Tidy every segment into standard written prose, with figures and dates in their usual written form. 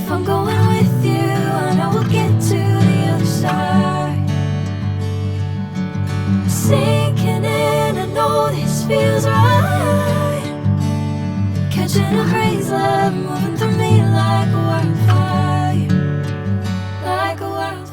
If I'm going with you, I know we'll get to the other side. Sinking in, I know this feels right. Catching a crazy love, moving through me like a wildfire, like a wildfire.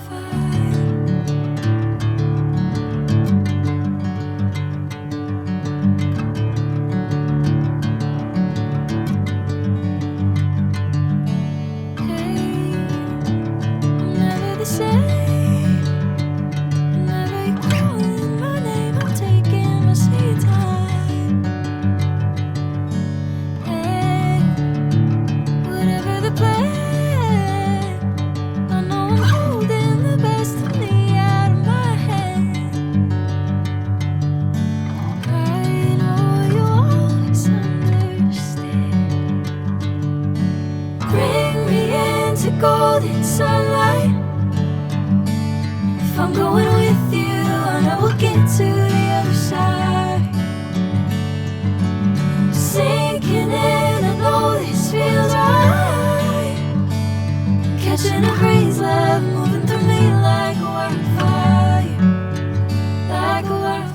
Golden sunlight. If I'm going with you, I know we'll get to the other side. Sinking in, I know this feels right. Catching a crazy love, moving through me like a wildfire, like a wildfire.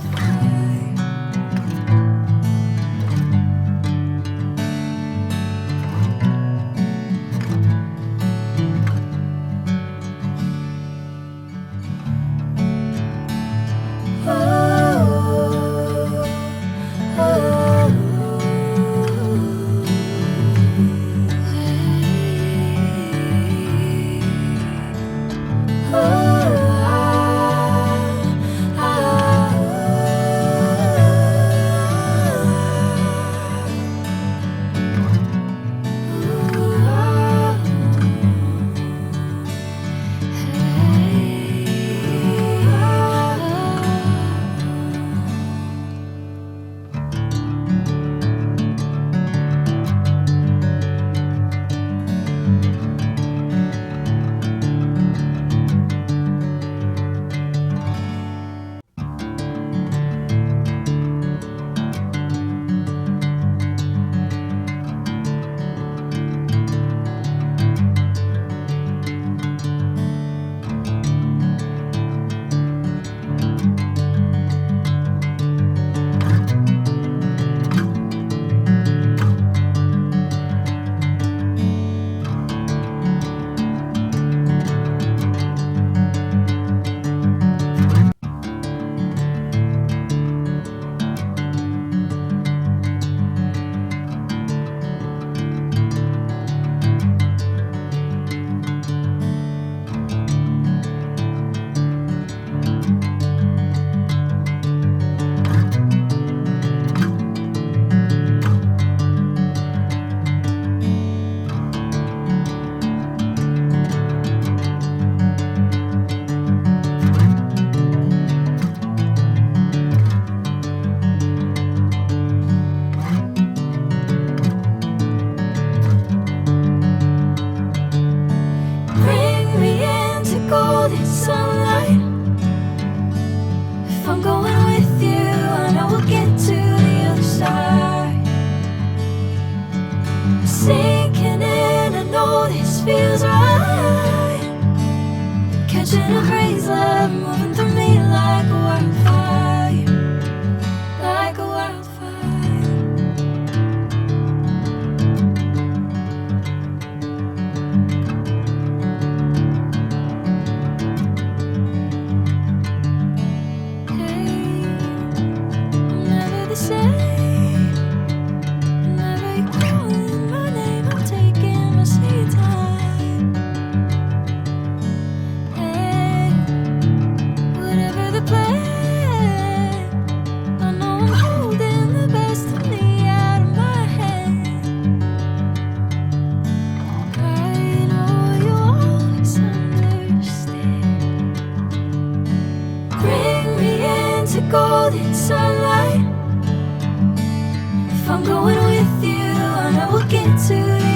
Golden sunlight. If I'm going with you, I know we'll get to the